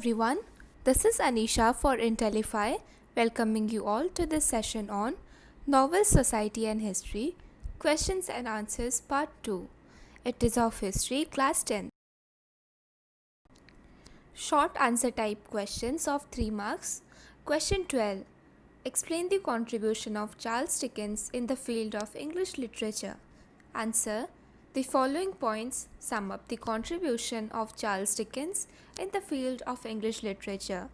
Everyone, this is Anisha for Intellify, welcoming you all to this session on Novel Society and History, Questions and Answers Part 2. It is of History, Class 10. Short answer type questions of 3 marks. Question 12. Explain the contribution of Charles Dickens in the field of English literature. Answer. The following points sum up the contribution of Charles Dickens in the field of English literature.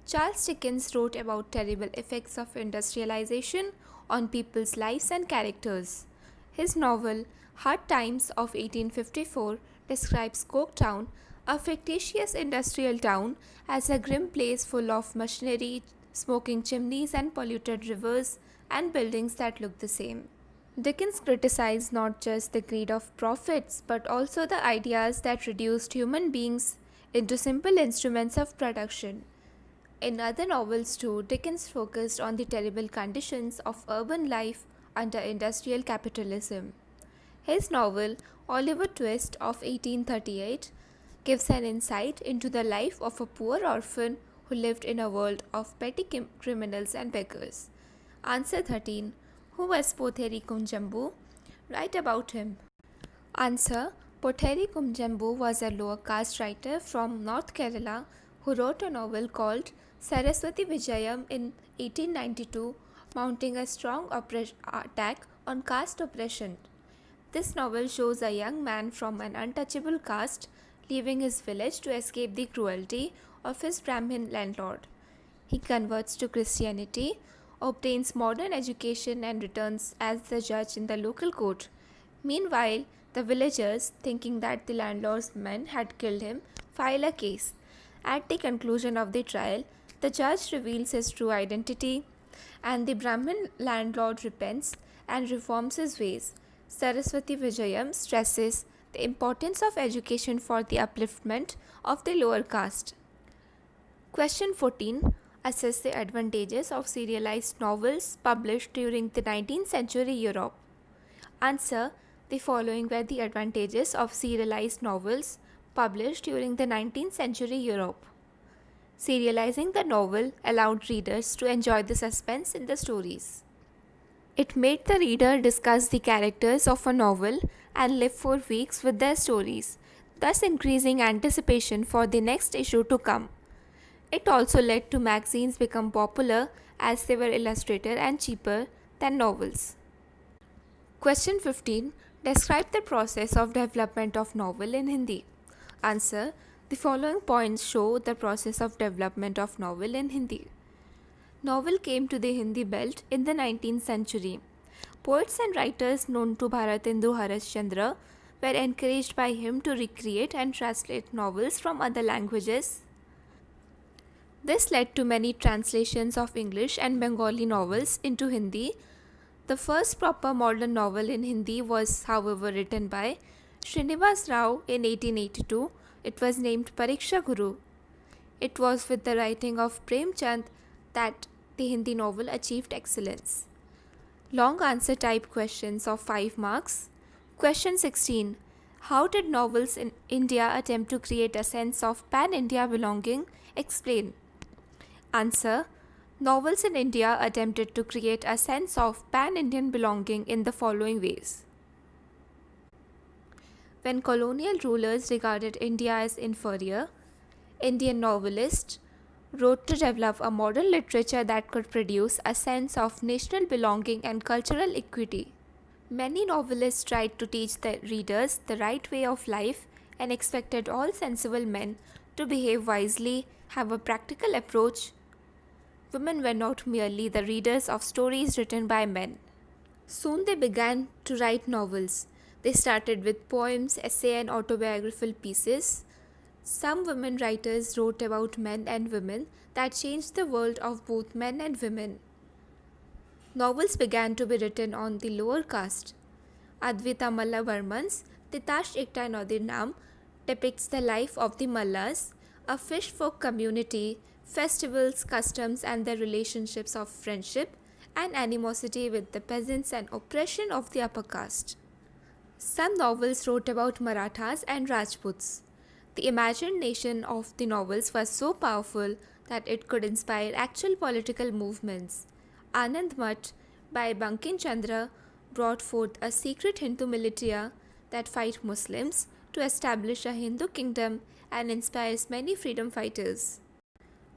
Charles Dickens wrote about terrible effects of industrialization on people's lives and characters. His novel, Hard Times of 1854, describes Coketown, a fictitious industrial town, as a grim place full of machinery, smoking chimneys, and polluted rivers and buildings that look the same. Dickens criticized not just the greed of profits but also the ideas that reduced human beings into simple instruments of production. In other novels too, Dickens focused on the terrible conditions of urban life under industrial capitalism. His novel, Oliver Twist of 1838, gives an insight into the life of a poor orphan who lived in a world of petty criminals and beggars. Answer 13. Who was Potheri Kumjambu? Write about him. Answer. Potheri Kumjambu was a lower caste writer from North Kerala who wrote a novel called Saraswati Vijayam in 1892, mounting a strong attack on caste oppression. This novel shows a young man from an untouchable caste leaving his village to escape the cruelty of his Brahmin landlord. He converts to Christianity, obtains modern education and returns as the judge in the local court. Meanwhile, the villagers, thinking that the landlord's men had killed him, file a case. At the conclusion of the trial, the judge reveals his true identity and the Brahmin landlord repents and reforms his ways. Saraswati Vijayam stresses the importance of education for the upliftment of the lower caste. Question 14. Assess the advantages of serialized novels published during the 19th century Europe. Answer. The following were the advantages of serialized novels published during the 19th century Europe. Serializing the novel allowed readers to enjoy the suspense in the stories. It made the reader discuss the characters of a novel and live for weeks with their stories, thus increasing anticipation for the next issue to come. It also led to magazines become popular as they were illustrated and cheaper than novels. Question 15. Describe the process of development of novel in Hindi. Answer. The following points show the process of development of novel in Hindi. Novel came to the Hindi belt in the 19th century. Poets and writers known to Bharatendu Harishchandra were encouraged by him to recreate and translate novels from other languages. This led to many translations of English and Bengali novels into Hindi. The first proper modern novel in Hindi was, however, written by Srinivas Rao in 1882. It was named Pariksha Guru. It was with the writing of Prem Chand that the Hindi novel achieved excellence. Long answer type questions of 5 marks. Question 16. How did novels in India attempt to create a sense of pan-India belonging? Explain. Answer. Novels in India attempted to create a sense of pan-Indian belonging in the following ways. When colonial rulers regarded India as inferior, Indian novelists wrote to develop a modern literature that could produce a sense of national belonging and cultural equity. Many novelists tried to teach the readers the right way of life and expected all sensible men to behave wisely, have a practical approach. Women were not merely the readers of stories written by men. Soon they began to write novels. They started with poems, essay and autobiographical pieces. Some women writers wrote about men and women that changed the world of both men and women. Novels began to be written on the lower caste. Advaita Malla Varman's Titash Ekta Nadir Naam depicts the life of the Mallas, a fish folk community, festivals, customs and their relationships of friendship and animosity with the peasants and oppression of the upper caste. Some novels wrote about Marathas and Rajputs. The imagination of the novels was so powerful that it could inspire actual political movements. Anand Math by Bankim Chandra brought forth a secret Hindu militia that fight Muslims to establish a Hindu kingdom and inspires many freedom fighters.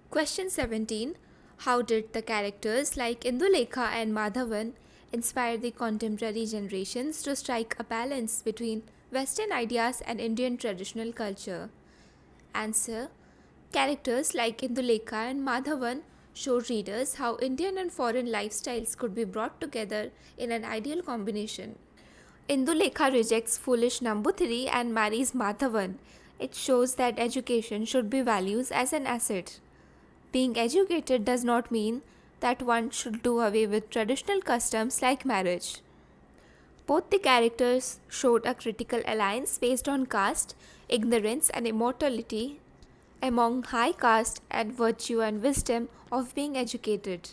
Question 17. How did the characters like Indulekha and Madhavan inspire the contemporary generations to strike a balance between Western ideas and Indian traditional culture? Answer. Characters like Indulekha and Madhavan showed readers how Indian and foreign lifestyles could be brought together in an ideal combination. Indulekha rejects foolish Nambutiri and marries Madhavan. It shows that education should be valued as an asset. Being educated does not mean that one should do away with traditional customs like marriage. Both the characters showed a critical alliance based on caste, ignorance, and immortality among high caste and virtue and wisdom of being educated.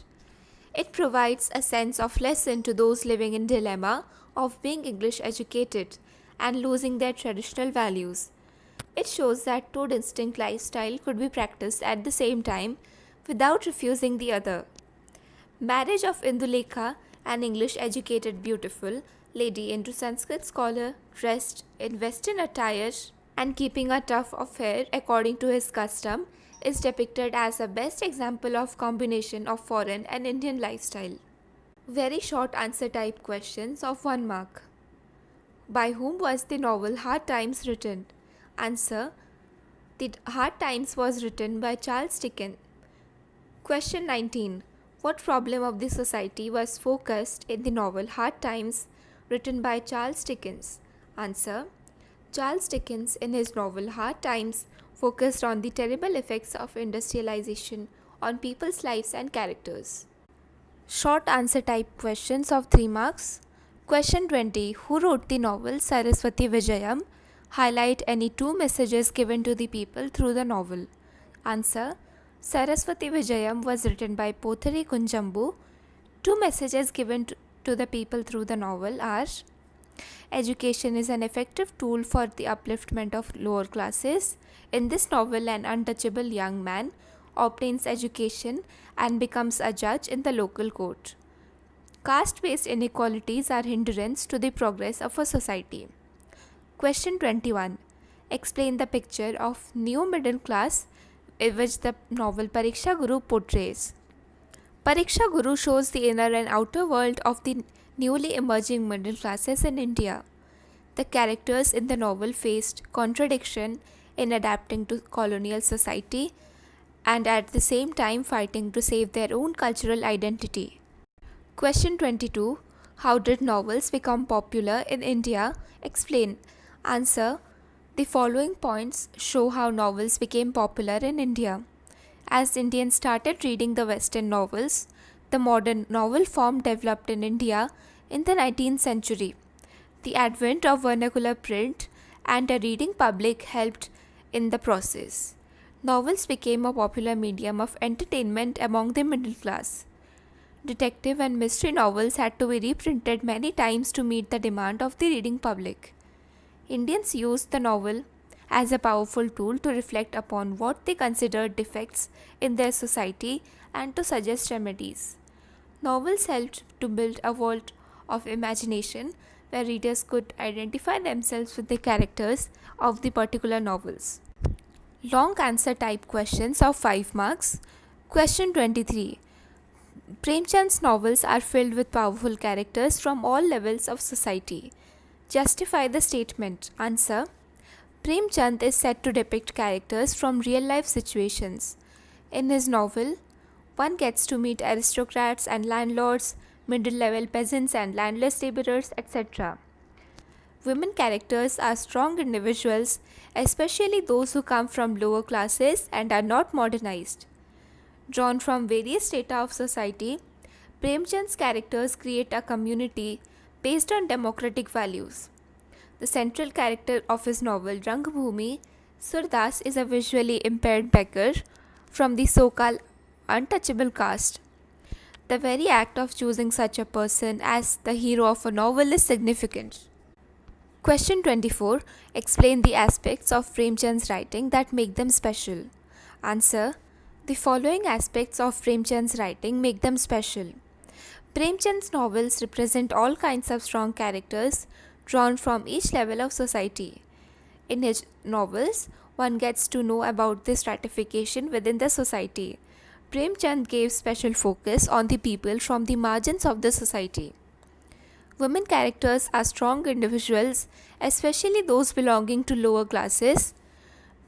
It provides a sense of lesson to those living in dilemma of being English educated and losing their traditional values. It shows that two distinct lifestyles could be practiced at the same time without refusing the other. Marriage of Indulekha, an English educated beautiful lady, into Sanskrit scholar dressed in Western attire and keeping a tuft of hair according to his custom, is depicted as the best example of combination of foreign and Indian lifestyle. Very short answer type questions of 1 mark. By whom was the novel Hard Times written? Answer. The Hard Times was written by Charles Dickens. Question 19. What problem of the society was focused in the novel Hard Times written by Charles Dickens? Answer. Charles Dickens in his novel Hard Times focused on the terrible effects of industrialization on people's lives and characters. Short answer type questions of 3 marks. Question 20. Who wrote the novel Saraswati Vijayam? Highlight any 2 messages given to the people through the novel. Answer. Saraswati Vijayam was written by Pothari Kunjambu. 2 messages given to the people through the novel are: education is an effective tool for the upliftment of lower classes. In this novel, an untouchable young man obtains education and becomes a judge in the local court. Caste-based inequalities are hindrance to the progress of a society. Question 21. Explain the picture of new middle class which the novel Pariksha Guru portrays. Pariksha Guru shows the inner and outer world of the newly emerging middle classes in India. The characters in the novel faced contradiction in adapting to colonial society and at the same time fighting to save their own cultural identity. Question 22. How did novels become popular in India? Explain. Answer. The following points show how novels became popular in India. As Indians started reading the Western novels, the modern novel form developed in India in the 19th century. The advent of vernacular print and a reading public helped in the process. Novels became a popular medium of entertainment among the middle class. Detective and mystery novels had to be reprinted many times to meet the demand of the reading public. Indians used the novel as a powerful tool to reflect upon what they considered defects in their society and to suggest remedies. Novels helped to build a world of imagination where readers could identify themselves with the characters of the particular novels. Long answer type questions of 5 marks. Question 23. Premchand's novels are filled with powerful characters from all levels of society. Justify the statement. Answer. Premchand is said to depict characters from real-life situations. In his novel, one gets to meet aristocrats and landlords, middle-level peasants and landless laborers, etc. Women characters are strong individuals, especially those who come from lower classes and are not modernized. Drawn from various strata of society, Premchand's characters create a community based on democratic values. The central character of his novel Rangbhumi, Surdas, is a visually impaired beggar from the so-called untouchable caste. The very act of choosing such a person as the hero of a novel is significant. Question 24. Explain the aspects of Premchand's writing that make them special. Answer. The following aspects of Premchand's writing make them special. Premchand's novels represent all kinds of strong characters drawn from each level of society. In his novels, one gets to know about the stratification within the society. Premchand gave special focus on the people from the margins of the society. Women characters are strong individuals, especially those belonging to lower classes,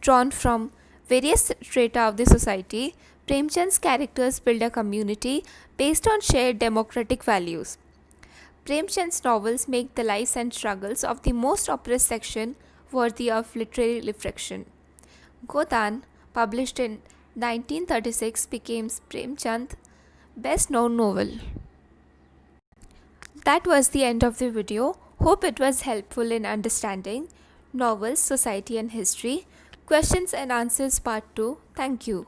drawn from various strata of the society. Premchand's characters build a community based on shared democratic values. Premchand's novels make the lives and struggles of the most oppressed section worthy of literary reflection. Godan, published in 1936, became Premchand's best known novel. That was the end of the video. Hope it was helpful in understanding novels, society and history. Questions and answers part 2. Thank you.